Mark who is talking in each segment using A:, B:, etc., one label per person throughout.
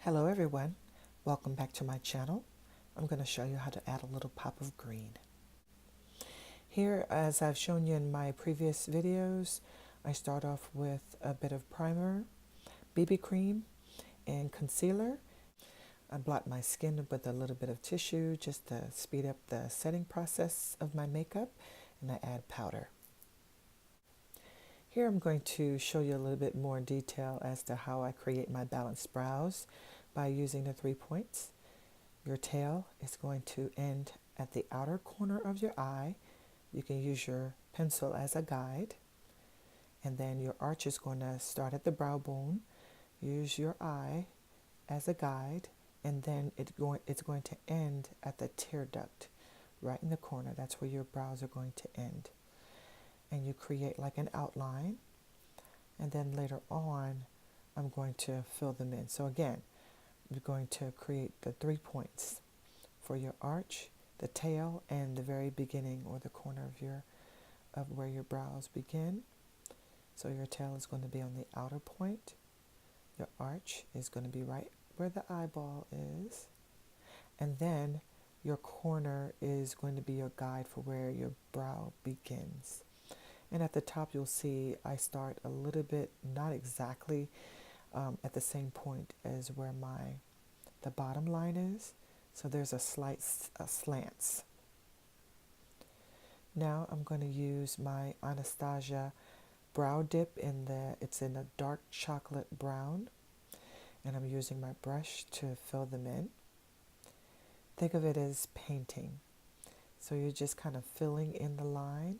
A: Hello everyone, welcome back to my channel. I'm going to show you how to add a little pop of green. Here, as I've shown you in my previous videos, I start off with a bit of primer, BB cream, and concealer. I blot my skin with a little bit of tissue just to speed up the setting process of my makeup, and I add powder. Here I'm going to show you a little bit more detail as to how I create my balanced brows by using the 3 points. Your tail is going to end at the outer corner of your eye. You can use your pencil as a guide. And then your arch is going to start at the brow bone. Use your eye as a guide. And then it's going to end at the tear duct, right in the corner. That's where your brows are going to end. And you create like an outline. And then later on, I'm going to fill them in. So again, you're going to create the 3 points for your arch, the tail, and the very beginning or the corner of where your brows begin. So your tail is going to be on the outer point. Your arch is going to be right where the eyeball is. And then your corner is going to be your guide for where your brow begins. And at the top, you'll see I start a little bit, not exactly at the same point as where the bottom line is. So there's a slight slants. Now I'm going to use my Anastasia brow dip it's in a dark chocolate brown. And I'm using my brush to fill them in. Think of it as painting. So you're just kind of filling in the line,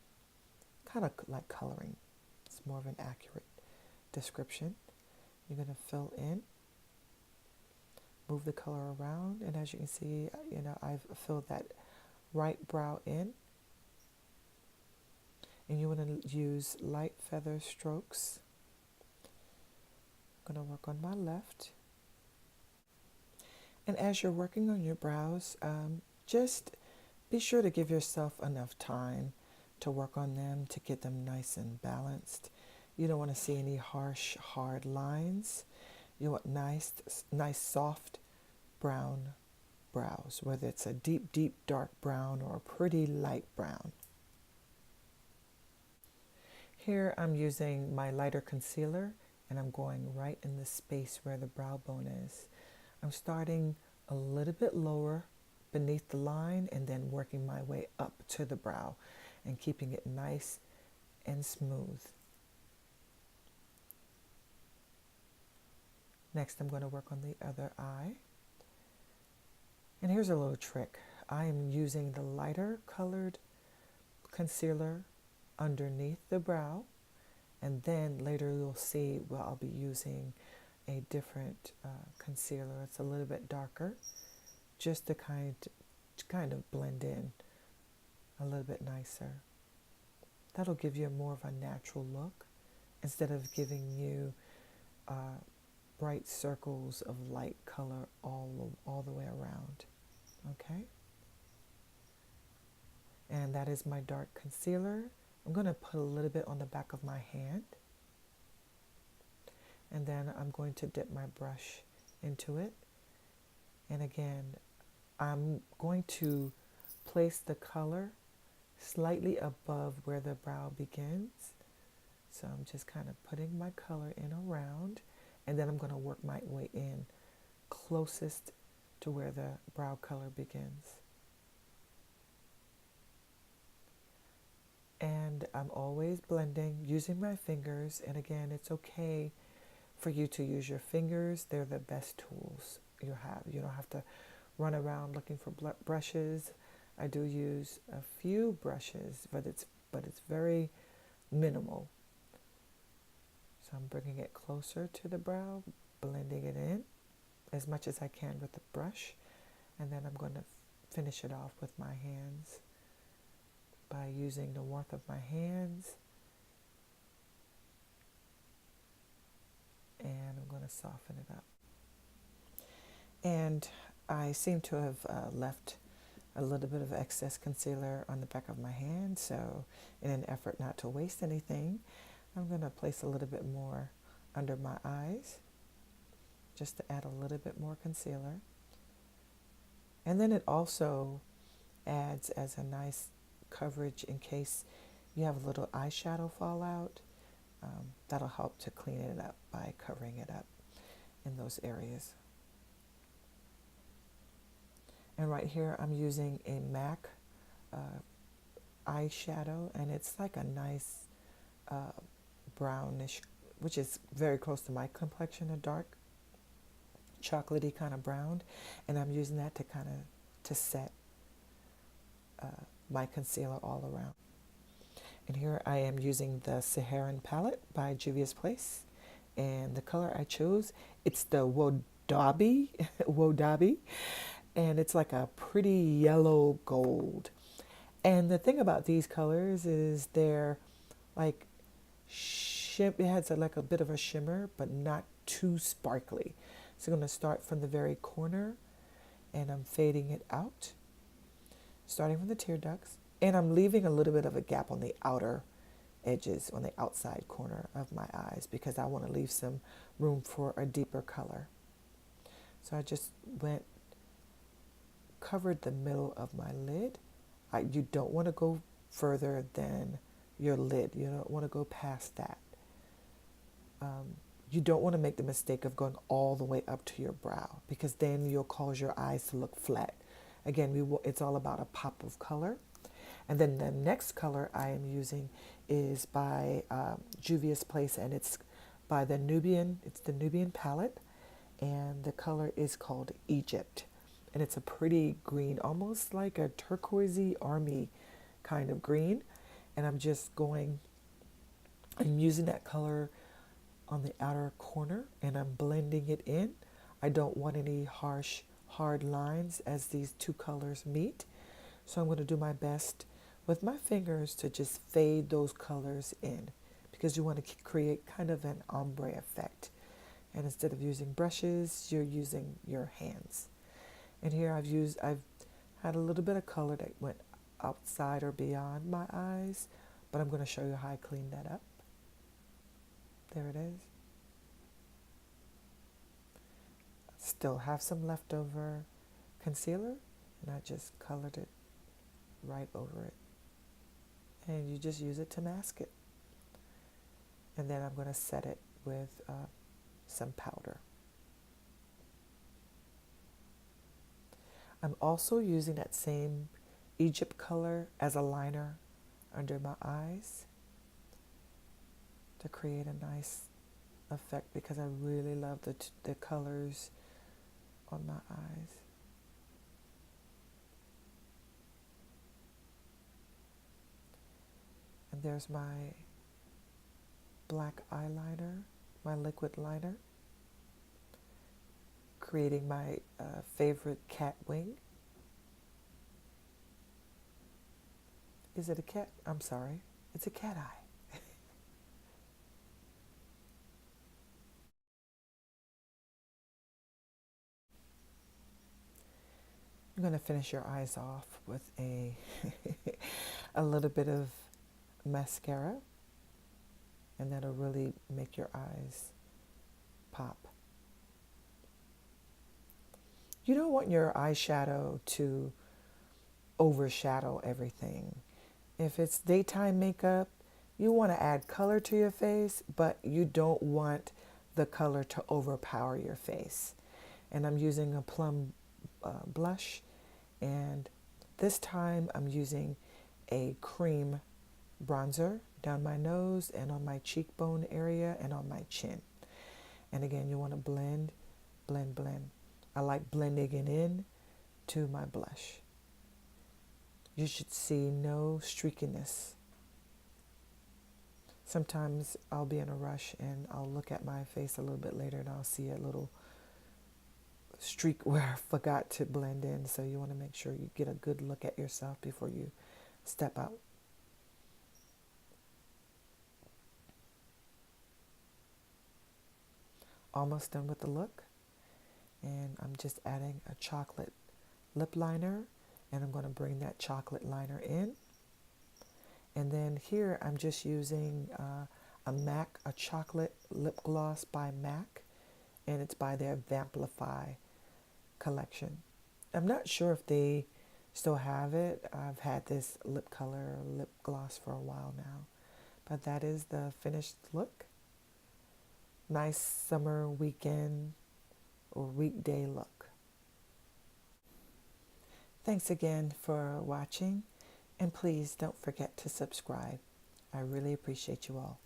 A: kind of like coloring. It's more of an accurate description. You're going to fill in, move the color around, and as you can see, I've filled that right brow in. And you want to use light feather strokes. I'm going to work on my left. And as you're working on your brows, just be sure to give yourself enough time to work on them to get them nice and balanced. You don't want to see any harsh, hard lines. You want nice, soft brown brows, whether it's a deep, deep dark brown or a pretty light brown. Here I'm using my lighter concealer and I'm going right in the space where the brow bone is. I'm starting a little bit lower beneath the line and then working my way up to the brow and keeping it nice and smooth. Next, I'm going to work on the other eye. And here's a little trick. I am using the lighter colored concealer underneath the brow. And then later you'll see I'll be using a different concealer. It's a little bit darker, just to kind of blend in a little bit nicer. That'll give you more of a natural look instead of giving you bright circles of light color all the way around. Okay? And that is my dark concealer. I'm going to put a little bit on the back of my hand. And then I'm going to dip my brush into it. And again, I'm going to place the color slightly above where the brow begins. So I'm just kind of putting my color in around. And then I'm going to work my way in closest to where the brow color begins. And I'm always blending using my fingers. And again, it's okay for you to use your fingers. They're the best tools you have. You don't have to run around looking for brushes. I do use a few brushes, but it's very minimal. So I'm bringing it closer to the brow, blending it in as much as I can with the brush. And then I'm going to finish it off with my hands by using the warmth of my hands. And I'm going to soften it up. And I seem to have left a little bit of excess concealer on the back of my hand. So in an effort not to waste anything, I'm going to place a little bit more under my eyes. just to add a little bit more concealer. And then it also adds as a nice coverage in case you have a little eyeshadow fallout. That'll help to clean it up by covering it up in those areas. And right here I'm using a MAC eyeshadow, and it's like a nice brownish, which is very close to my complexion, a dark chocolatey kind of brown, and I'm using that to kind of to set my concealer all around. And here I am using the Saharan palette by Juvia's Place, and the color I chose, it's the Wodabi, Wodabi, and it's like a pretty yellow gold. And the thing about these colors is they're like it has like a bit of a shimmer, but not too sparkly. So I'm going to start from the very corner, and I'm fading it out, starting from the tear ducts, and I'm leaving a little bit of a gap on the outer edges, on the outside corner of my eyes, because I want to leave some room for a deeper color. So I just covered the middle of my lid. You don't want to go further than your lid. You don't want to go past that. You don't want to make the mistake of going all the way up to your brow, because then you'll cause your eyes to look flat. Again, it's all about a pop of color. And then the next color I am using is by Juvia's Place, and it's by the Nubian palette, and the color is called Egypt. And it's a pretty green, almost like a turquoisey army kind of green. And I'm using that color on the outer corner, and I'm blending it in. I don't want any harsh, hard lines as these two colors meet. So I'm going to do my best with my fingers to just fade those colors in, because you want to create kind of an ombre effect. And instead of using brushes, you're using your hands. And here I've had a little bit of color that went outside or beyond my eyes, but I'm going to show you how I clean that up. There it is. Still have some leftover concealer, and I just colored it right over it. And you just use it to mask it. And then I'm going to set it with some powder. I'm also using that same Egypt color as a liner under my eyes to create a nice effect, because I really love the colors on my eyes. And there's my black eyeliner, my liquid liner, creating my favorite cat wing. Is it a cat? I'm sorry. It's a cat eye. I'm going to finish your eyes off with a little bit of mascara, and that'll really make your eyes pop. You don't want your eyeshadow to overshadow everything. If it's daytime makeup, you want to add color to your face, but you don't want the color to overpower your face. And I'm using a plum blush, and this time I'm using a cream bronzer down my nose and on my cheekbone area and on my chin. And again, you want to blend, blend, blend. I like blending it in to my blush. You should see no streakiness. Sometimes I'll be in a rush and I'll look at my face a little bit later and I'll see a little streak where I forgot to blend in. So you want to make sure you get a good look at yourself before you step out. Almost done with the look. And I'm just adding a chocolate lip liner, and I'm going to bring that chocolate liner in. And then here I'm just using a chocolate lip gloss by MAC, and it's by their Vamplify collection. I'm not sure if they still have it. I've had this lip color, lip gloss for a while now. But that is the finished look. Nice summer weekend or weekday look. Thanks again for watching, and please don't forget to subscribe. I really appreciate you all.